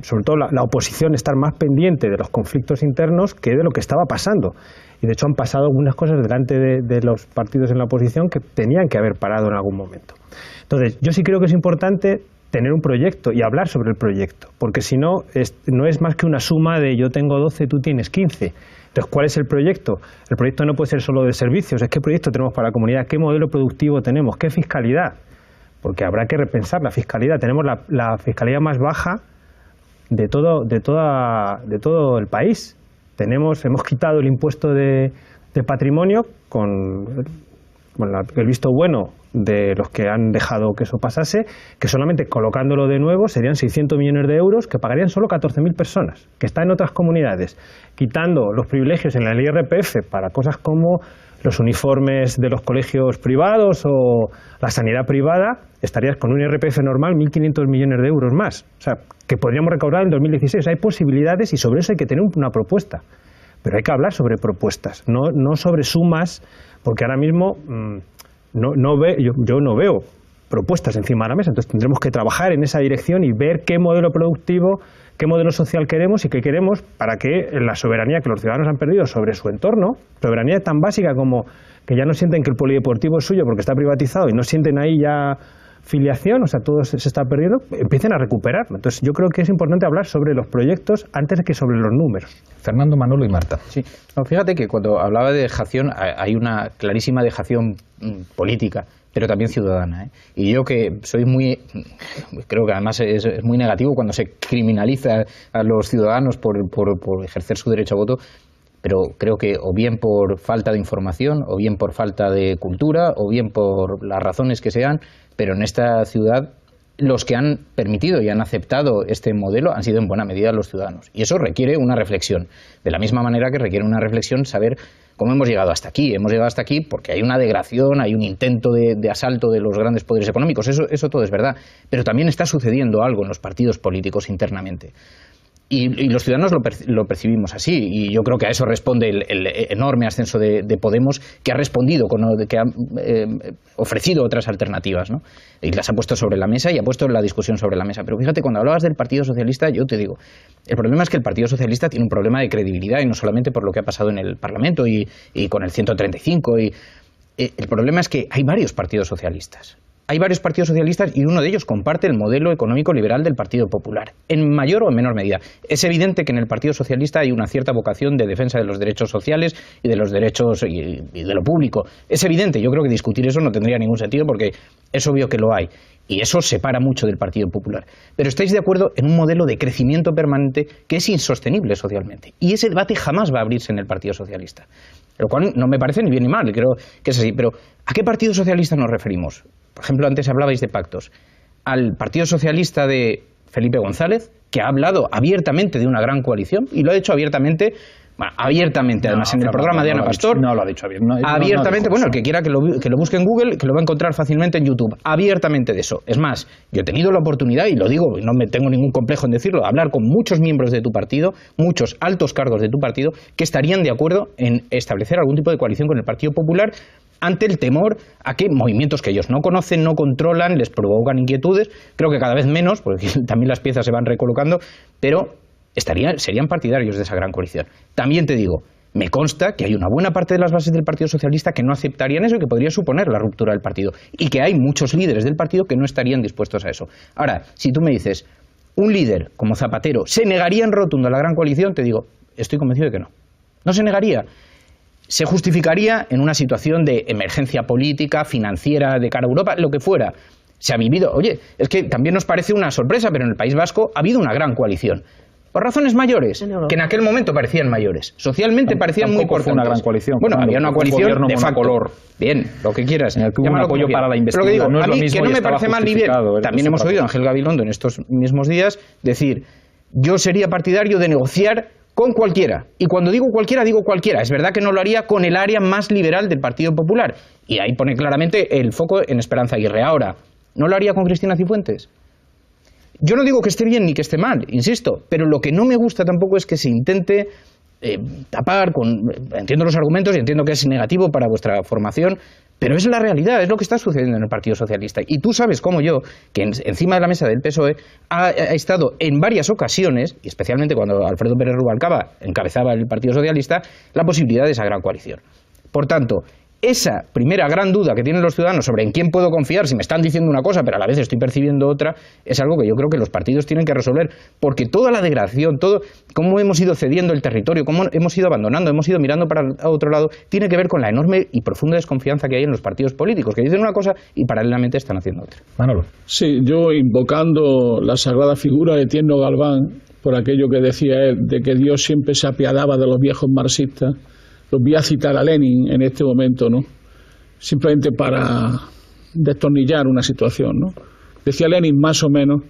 sobre todo la oposición estar más pendiente de los conflictos internos que de lo que estaba pasando. Y de hecho han pasado algunas cosas delante de los partidos en la oposición que tenían que haber parado en algún momento. Entonces, yo sí creo que es importante tener un proyecto y hablar sobre el proyecto, porque si no, no es más que una suma de yo tengo 12, tú tienes 15. Entonces, ¿cuál es el proyecto? El proyecto no puede ser solo de servicios, es qué proyecto tenemos para la comunidad, qué modelo productivo tenemos, qué fiscalidad, porque habrá que repensar la fiscalidad. Tenemos la fiscalidad más baja de todo el país. Hemos quitado el impuesto de patrimonio con el visto bueno de los que han dejado que eso pasase, que solamente colocándolo de nuevo serían 600 millones de euros que pagarían solo 14.000 personas, que está en otras comunidades. Quitando los privilegios en el IRPF para cosas como los uniformes de los colegios privados o la sanidad privada, estarías con un IRPF normal 1.500 millones de euros más. O sea, que podríamos recaudar en 2016. Hay posibilidades y sobre eso hay que tener una propuesta. Pero hay que hablar sobre propuestas, no sobre sumas, porque ahora mismo yo no veo propuestas encima de la mesa. Entonces tendremos que trabajar en esa dirección y ver qué modelo productivo, qué modelo social queremos y qué queremos para que la soberanía que los ciudadanos han perdido sobre su entorno, soberanía tan básica como que ya no sienten que el polideportivo es suyo porque está privatizado y no sienten ahí ya filiación, o sea, todo se está perdiendo, empiecen a recuperarlo. Entonces yo creo que es importante hablar sobre los proyectos antes que sobre los números. Fernando, Manolo y Marta. Sí. No, fíjate que cuando hablaba de dejación hay una clarísima dejación política, pero también ciudadana, ¿eh? Y yo que soy creo que además es muy negativo cuando se criminaliza a los ciudadanos por ejercer su derecho a voto, pero creo que o bien por falta de información, o bien por falta de cultura, o bien por las razones que sean, pero en esta ciudad los que han permitido y han aceptado este modelo han sido en buena medida los ciudadanos. Y eso requiere una reflexión. De la misma manera que requiere una reflexión saber cómo hemos llegado hasta aquí. Hemos llegado hasta aquí porque hay una degradación, hay un intento de asalto de los grandes poderes económicos. Eso todo es verdad. Pero también está sucediendo algo en los partidos políticos internamente. Y los ciudadanos lo percibimos así, y yo creo que a eso responde el enorme ascenso de Podemos, que ha respondido, que ha ofrecido otras alternativas, ¿no? Y las ha puesto sobre la mesa y ha puesto la discusión sobre la mesa. Pero fíjate, cuando hablabas del Partido Socialista, yo te digo, el problema es que el Partido Socialista tiene un problema de credibilidad, y no solamente por lo que ha pasado en el Parlamento y con el 135. El problema es que hay varios partidos socialistas. Hay varios partidos socialistas y uno de ellos comparte el modelo económico liberal del Partido Popular, en mayor o en menor medida. Es evidente que en el Partido Socialista hay una cierta vocación de defensa de los derechos sociales y de los derechos y de lo público. Es evidente, yo creo que discutir eso no tendría ningún sentido porque es obvio que lo hay. Y eso separa mucho del Partido Popular. Pero estáis de acuerdo en un modelo de crecimiento permanente que es insostenible socialmente. Y ese debate jamás va a abrirse en el Partido Socialista. Lo cual no me parece ni bien ni mal, creo que es así. Pero ¿a qué Partido Socialista nos referimos? Por ejemplo, antes hablabais de pactos. Al Partido Socialista de Felipe González, que ha hablado abiertamente de una gran coalición, y lo ha hecho abiertamente, además en el programa de Ana Pastor. No lo ha dicho abiertamente. Abiertamente, bueno, el que quiera que lo busque en Google, que lo va a encontrar fácilmente en YouTube. Abiertamente de eso. Es más, yo he tenido la oportunidad, y lo digo, y no me tengo ningún complejo en decirlo, hablar con muchos miembros de tu partido, muchos altos cargos de tu partido, que estarían de acuerdo en establecer algún tipo de coalición con el Partido Popular, ante el temor a que movimientos que ellos no conocen, no controlan, les provocan inquietudes, creo que cada vez menos, porque también las piezas se van recolocando, pero serían partidarios de esa gran coalición. También te digo, me consta que hay una buena parte de las bases del Partido Socialista que no aceptarían eso y que podría suponer la ruptura del partido, y que hay muchos líderes del partido que no estarían dispuestos a eso. Ahora, si tú me dices, un líder como Zapatero se negaría en rotundo a la gran coalición, te digo, estoy convencido de que no. No se negaría. Se justificaría en una situación de emergencia política, financiera, de cara a Europa, lo que fuera. Se ha vivido, oye, es que también nos parece una sorpresa, pero en el País Vasco ha habido una gran coalición. Por razones mayores, que en aquel momento parecían mayores. Socialmente parecían muy importantes. Fue una gran coalición. Bueno, había una coalición de facto. Bien, lo que quieras. Hubo un apoyo para la investigación. Pero a mí, que no me parece mal ni bien. También hemos oído a Ángel Gabilondo en estos mismos días decir, yo sería partidario de negociar con cualquiera. Y cuando digo cualquiera, digo cualquiera. Es verdad que no lo haría con el área más liberal del Partido Popular. Y ahí pone claramente el foco en Esperanza Aguirre. Ahora, ¿no lo haría con Cristina Cifuentes? Yo no digo que esté bien ni que esté mal, insisto, pero lo que no me gusta tampoco es que se intente tapar con... Entiendo los argumentos y entiendo que es negativo para vuestra formación, pero es la realidad, es lo que está sucediendo en el Partido Socialista. Y tú sabes, como yo, que encima de la mesa del PSOE ha estado en varias ocasiones, y especialmente cuando Alfredo Pérez Rubalcaba encabezaba el Partido Socialista, la posibilidad de esa gran coalición. Por tanto, esa primera gran duda que tienen los ciudadanos sobre en quién puedo confiar, si me están diciendo una cosa pero a la vez estoy percibiendo otra, es algo que yo creo que los partidos tienen que resolver, porque toda la degradación, todo cómo hemos ido cediendo el territorio, cómo hemos ido abandonando, hemos ido mirando para otro lado, tiene que ver con la enorme y profunda desconfianza que hay en los partidos políticos, que dicen una cosa y paralelamente están haciendo otra. Manolo. Sí, yo invocando la sagrada figura de Tierno Galván, por aquello que decía él, de que Dios siempre se apiadaba de los viejos marxistas, los voy a citar a Lenin en este momento, ¿no? Simplemente para destornillar una situación, ¿no? Decía Lenin más o menos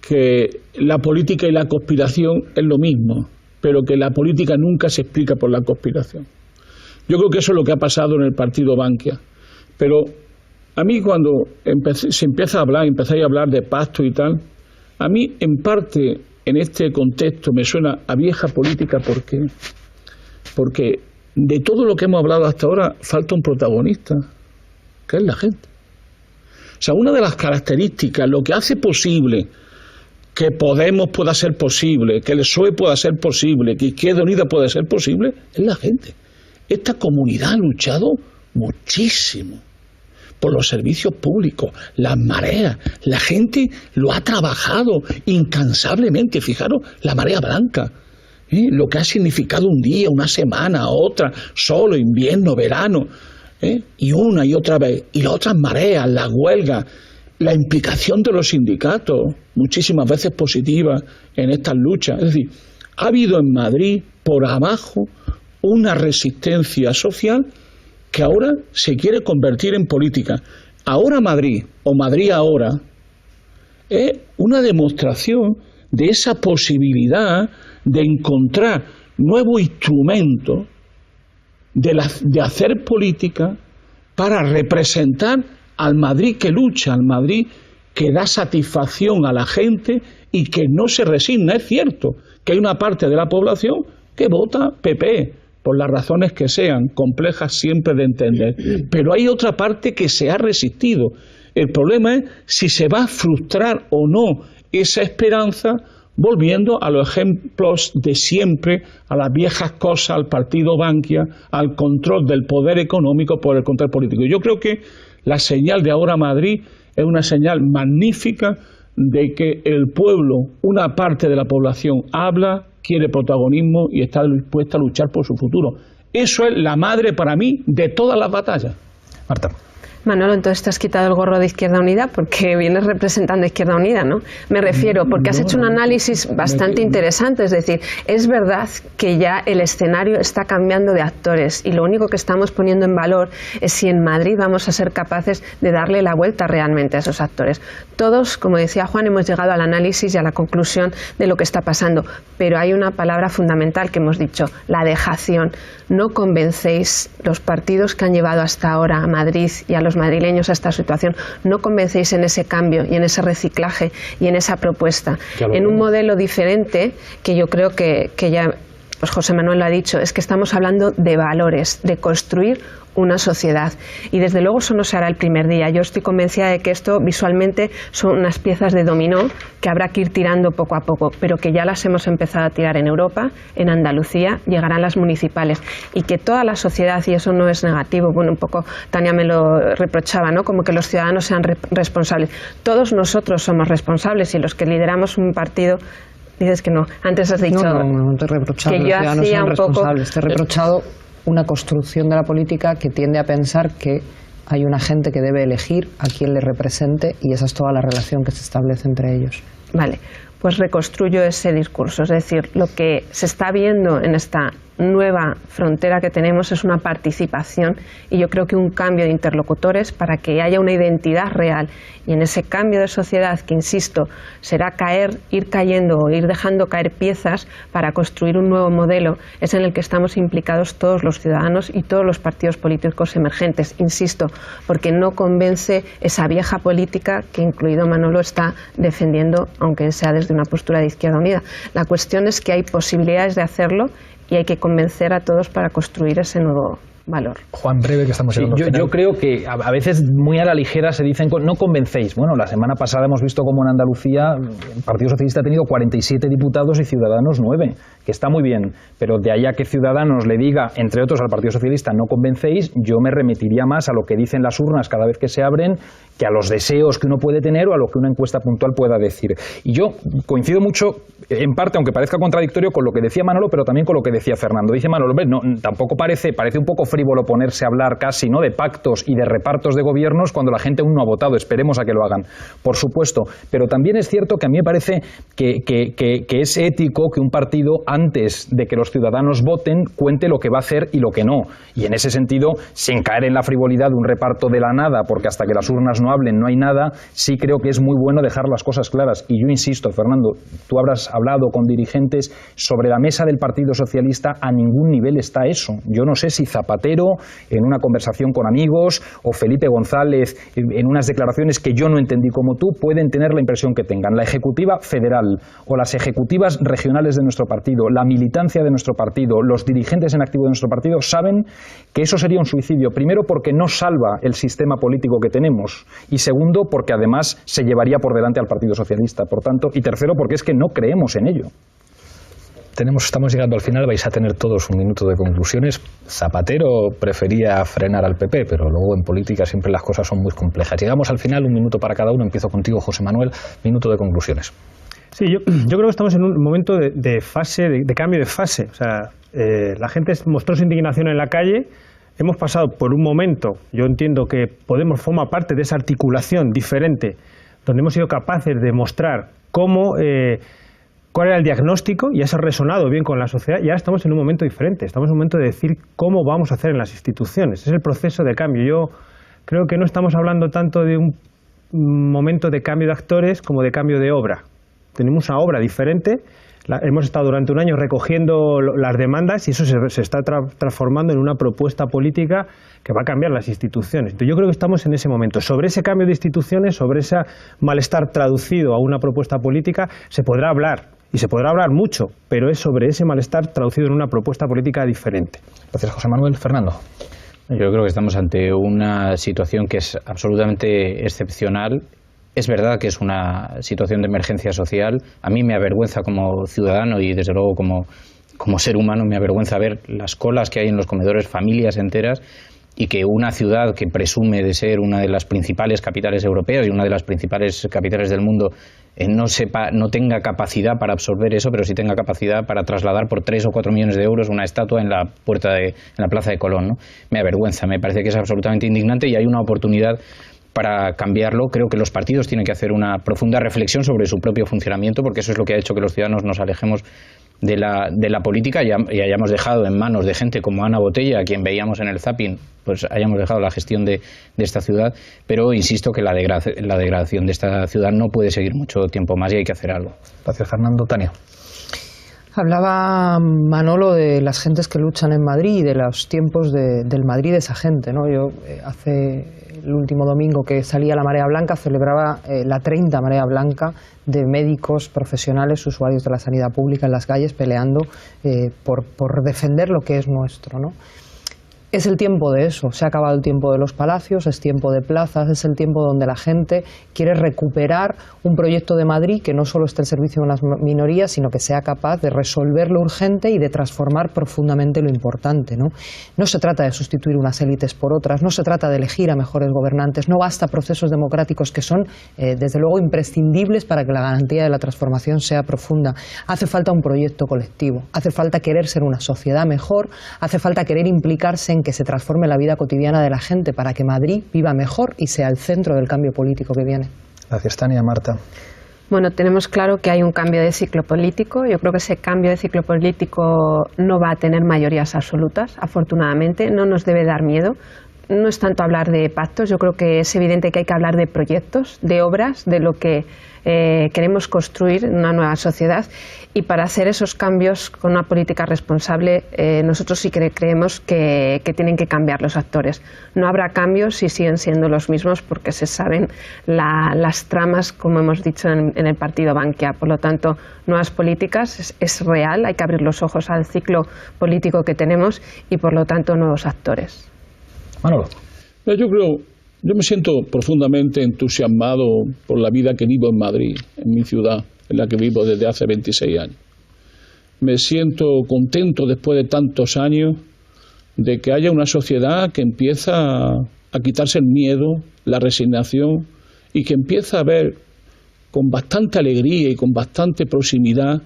que la política y la conspiración es lo mismo, pero que la política nunca se explica por la conspiración. Yo creo que eso es lo que ha pasado en el partido Bankia. Pero a mí cuando se empieza a hablar, empezáis a hablar de pacto y tal, a mí en parte en este contexto me suena a vieja política porque de todo lo que hemos hablado hasta ahora falta un protagonista, que es la gente. O sea, una de las características, lo que hace posible que Podemos pueda ser posible, que el PSOE pueda ser posible, que Izquierda Unida pueda ser posible, es la gente. Esta comunidad ha luchado muchísimo por los servicios públicos, las mareas. La gente lo ha trabajado incansablemente. Fijaros, la marea blanca. Lo que ha significado un día, una semana, otra, solo, invierno, verano, y una y otra vez, y las otras mareas, las huelgas, la implicación de los sindicatos, muchísimas veces positiva en estas luchas. Es decir, ha habido en Madrid, por abajo, una resistencia social que ahora se quiere convertir en política. Ahora Madrid, o Madrid ahora, es una demostración de esa posibilidad de encontrar nuevos instrumentos de hacer política para representar al Madrid que lucha, al Madrid que da satisfacción a la gente y que no se resigna. Es cierto que hay una parte de la población que vota PP, por las razones que sean, complejas siempre de entender, pero hay otra parte que se ha resistido. El problema es si se va a frustrar o no esa esperanza, volviendo a los ejemplos de siempre, a las viejas cosas, al partido Bankia, al control del poder económico por el control político. Yo creo que la señal de ahora Madrid es una señal magnífica de que el pueblo, una parte de la población, habla, quiere protagonismo y está dispuesta a luchar por su futuro. Eso es la madre para mí de todas las batallas. Marta. Manolo, entonces te has quitado el gorro de Izquierda Unida porque vienes representando a Izquierda Unida, ¿no? Me refiero, porque has hecho un análisis bastante interesante, es decir, es verdad que ya el escenario está cambiando de actores y lo único que estamos poniendo en valor es si en Madrid vamos a ser capaces de darle la vuelta realmente a esos actores. Todos, como decía Juan, hemos llegado al análisis y a la conclusión de lo que está pasando, pero hay una palabra fundamental que hemos dicho, la dejación. No convencéis los partidos que han llevado hasta ahora a Madrid y a los madrileños a esta situación, no convencéis en ese cambio y en ese reciclaje y en esa propuesta, en un modelo diferente que yo creo que ya pues José Manuel lo ha dicho, es que estamos hablando de valores, de construir una sociedad y desde luego eso no se hará el primer día. Yo estoy convencida de que esto visualmente son unas piezas de dominó que habrá que ir tirando poco a poco, pero que ya las hemos empezado a tirar en Europa, en Andalucía, llegarán las municipales y que toda la sociedad, y eso no es negativo, bueno, un poco Tania me lo reprochaba, ¿no? Como que los ciudadanos sean responsables. Todos nosotros somos responsables y los que lideramos un partido. Dices que no. Antes has dicho no te he reprochado que yo hacía un poco. Te he reprochado una construcción de la política que tiende a pensar que hay una gente que debe elegir a quien le represente y esa es toda la relación que se establece entre ellos. Vale, pues reconstruyo ese discurso. Es decir, lo que se está viendo en esta nueva frontera que tenemos es una participación y yo creo que un cambio de interlocutores para que haya una identidad real. Y en ese cambio de sociedad, que insisto, será ir cayendo o ir dejando caer piezas para construir un nuevo modelo, es en el que estamos implicados todos los ciudadanos y todos los partidos políticos emergentes, insisto, porque no convence esa vieja política que incluido Manolo está defendiendo, aunque sea desde una postura de Izquierda Unida. La cuestión es que hay posibilidades de hacerlo y hay que convencer a todos para construir ese nuevo valor. Juan, breve, que estamos llegando al final. Yo creo que a veces muy a la ligera se dicen no convencéis. Bueno, la semana pasada hemos visto cómo en Andalucía el Partido Socialista ha tenido 47 diputados y Ciudadanos 9, que está muy bien, pero de allá que Ciudadanos le diga, entre otros al Partido Socialista, no convencéis, yo me remitiría más a lo que dicen las urnas cada vez que se abren que a los deseos que uno puede tener o a lo que una encuesta puntual pueda decir. Y yo coincido mucho, en parte, aunque parezca contradictorio, con lo que decía Manolo, pero también con lo que decía Fernando. Dice Manolo, tampoco parece un poco frívolo ponerse a hablar casi, ¿no?, de pactos y de repartos de gobiernos cuando la gente aún no ha votado. Esperemos a que lo hagan, por supuesto. Pero también es cierto que a mí me parece que es ético que un partido, antes de que los ciudadanos voten, cuente lo que va a hacer y lo que no. Y en ese sentido, sin caer en la frivolidad de un reparto de la nada, porque hasta que las urnas no hablen no hay nada, sí creo que es muy bueno dejar las cosas claras. Y yo insisto, Fernando, tú habrás hablado con dirigentes, sobre la mesa del Partido Socialista a ningún nivel está eso. Yo no sé si Zapatero, en una conversación con amigos, o Felipe González, en unas declaraciones que yo no entendí como tú, pueden tener la impresión que tengan. La ejecutiva federal o las ejecutivas regionales de nuestro partido, la militancia de nuestro partido, los dirigentes en activo de nuestro partido saben que eso sería un suicidio. Primero, porque no salva el sistema político que tenemos, y segundo, porque además se llevaría por delante al Partido Socialista, por tanto, y tercero, porque es que no creemos en ello. Estamos llegando al final, vais a tener todos un minuto de conclusiones. Zapatero prefería frenar al PP, pero luego en política siempre las cosas son muy complejas. Llegamos al final, un minuto para cada uno. Empiezo contigo, José Manuel, minuto de conclusiones. Sí, yo creo que estamos en un momento de cambio de fase. O sea, la gente mostró su indignación en la calle. Hemos pasado por un momento, yo entiendo que Podemos forma parte de esa articulación diferente, donde hemos sido capaces de mostrar cuál era el diagnóstico, y eso ha resonado bien con la sociedad, y ahora estamos en un momento diferente, estamos en un momento de decir cómo vamos a hacer en las instituciones. Es el proceso de cambio. Yo creo que no estamos hablando tanto de un momento de cambio de actores como de cambio de obra. Tenemos una obra diferente, hemos estado durante un año recogiendo las demandas y eso se está transformando en una propuesta política que va a cambiar las instituciones. Entonces, yo creo que estamos en ese momento. Sobre ese cambio de instituciones, sobre ese malestar traducido a una propuesta política, se podrá hablar. Y se podrá hablar mucho, pero es sobre ese malestar traducido en una propuesta política diferente. Gracias, José Manuel. Fernando. Yo creo que estamos ante una situación que es absolutamente excepcional. Es verdad que es una situación de emergencia social. A mí me avergüenza como ciudadano y desde luego como ser humano me avergüenza ver las colas que hay en los comedores, familias enteras, y que una ciudad que presume de ser una de las principales capitales europeas y una de las principales capitales del mundo no tenga capacidad para absorber eso, pero sí tenga capacidad para trasladar por 3 o 4 millones de euros una estatua en la Plaza de Colón, ¿no? Me avergüenza, me parece que es absolutamente indignante y hay una oportunidad para cambiarlo. Creo que los partidos tienen que hacer una profunda reflexión sobre su propio funcionamiento, porque eso es lo que ha hecho que los ciudadanos nos alejemos de la política y hayamos dejado en manos de gente como Ana Botella, a quien veíamos en el zapping, pues hayamos dejado la gestión de esta ciudad. Pero insisto que la degradación de esta ciudad no puede seguir mucho tiempo más y hay que hacer algo. Gracias, Fernando. Tania. Hablaba Manolo de las gentes que luchan en Madrid y de los tiempos del Madrid de esa gente, ¿no? Yo el último domingo que salía la Marea Blanca celebraba la 30 Marea Blanca de médicos profesionales, usuarios de la sanidad pública en las calles peleando por defender lo que es nuestro, ¿no? Es el tiempo de eso, se ha acabado el tiempo de los palacios, es tiempo de plazas, es el tiempo donde la gente quiere recuperar un proyecto de Madrid que no solo esté al servicio de unas minorías, sino que sea capaz de resolver lo urgente y de transformar profundamente lo importante, ¿no? No se trata de sustituir unas élites por otras, no se trata de elegir a mejores gobernantes, no basta procesos democráticos que son, desde luego, imprescindibles para que la garantía de la transformación sea profunda. Hace falta un proyecto colectivo, hace falta querer ser una sociedad mejor, hace falta querer implicarse en que se transforme la vida cotidiana de la gente para que Madrid viva mejor y sea el centro del cambio político que viene. Gracias, Tania. Marta. Bueno, tenemos claro que hay un cambio de ciclo político. Yo creo que ese cambio de ciclo político no va a tener mayorías absolutas, afortunadamente. No nos debe dar miedo. No es tanto hablar de pactos, yo creo que es evidente que hay que hablar de proyectos, de obras, de lo que queremos construir en una nueva sociedad, y para hacer esos cambios con una política responsable nosotros sí que creemos que tienen que cambiar los actores. No habrá cambios si siguen siendo los mismos, porque se saben las tramas, como hemos dicho en el partido Bankia. Por lo tanto, nuevas políticas es real, hay que abrir los ojos al ciclo político que tenemos y por lo tanto nuevos actores. Manolo. Yo me siento profundamente entusiasmado por la vida que vivo en Madrid, en mi ciudad, en la que vivo desde hace 26 años. Me siento contento después de tantos años de que haya una sociedad que empieza a quitarse el miedo, la resignación, y que empieza a ver con bastante alegría y con bastante proximidad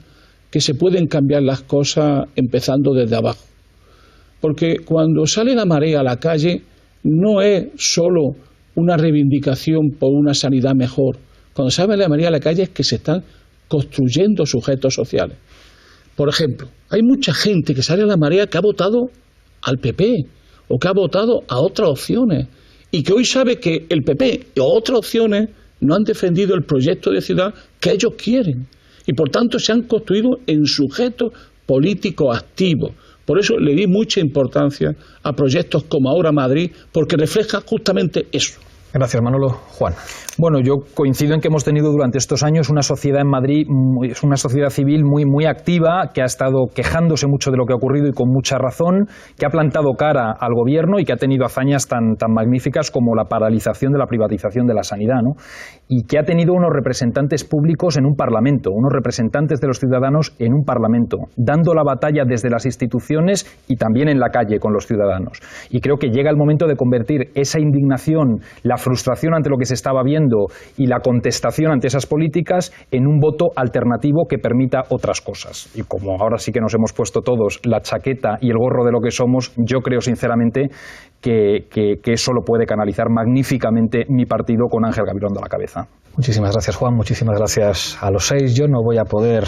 que se pueden cambiar las cosas empezando desde abajo. Porque cuando sale la marea a la calle no es solo una reivindicación por una sanidad mejor. Cuando sale la marea a la calle es que se están construyendo sujetos sociales. Por ejemplo, hay mucha gente que sale a la marea que ha votado al PP o que ha votado a otras opciones y que hoy sabe que el PP o otras opciones no han defendido el proyecto de ciudad que ellos quieren y por tanto se han construido en sujetos políticos activos. Por eso le di mucha importancia a proyectos como Ahora Madrid, porque refleja justamente eso. Gracias, Manolo. Juan. Bueno, yo coincido en que hemos tenido durante estos años una sociedad en Madrid, una sociedad civil muy activa, que ha estado quejándose mucho de lo que ha ocurrido y con mucha razón, que ha plantado cara al gobierno y que ha tenido hazañas tan magníficas como la paralización de la privatización de la sanidad, ¿no? Y que ha tenido unos representantes públicos en un parlamento, unos representantes de los ciudadanos en un parlamento, dando la batalla desde las instituciones y también en la calle con los ciudadanos. Y creo que llega el momento de convertir esa indignación, la frustración ante lo que se estaba viendo y la contestación ante esas políticas en un voto alternativo que permita otras cosas. Y como ahora sí que nos hemos puesto todos la chaqueta y el gorro de lo que somos, yo creo sinceramente que eso lo puede canalizar magníficamente mi partido con Ángel Gabilondo a la cabeza. Muchísimas gracias, Juan. Muchísimas gracias a los 6. Yo no voy a poder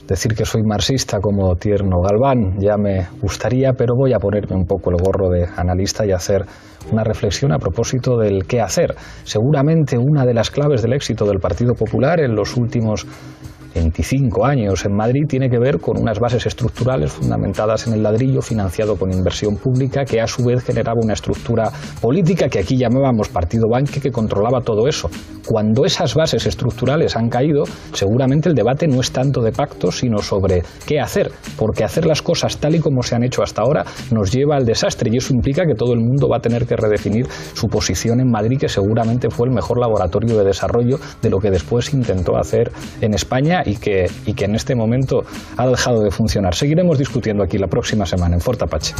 decir que soy marxista como Tierno Galván, ya me gustaría, pero voy a ponerme un poco el gorro de analista y hacer una reflexión a propósito del qué hacer. Seguramente una de las claves del éxito del Partido Popular en los últimos 25 años en Madrid tiene que ver con unas bases estructurales fundamentadas en el ladrillo, financiado con inversión pública, que a su vez generaba una estructura política que aquí llamábamos Partido Bankia, que controlaba todo eso. Cuando esas bases estructurales han caído, seguramente el debate no es tanto de pactos, sino sobre qué hacer, porque hacer las cosas tal y como se han hecho hasta ahora nos lleva al desastre, y eso implica que todo el mundo va a tener que redefinir su posición en Madrid, que seguramente fue el mejor laboratorio de desarrollo de lo que después intentó hacer en España y que en este momento ha dejado de funcionar. Seguiremos discutiendo aquí la próxima semana en Fort Apache.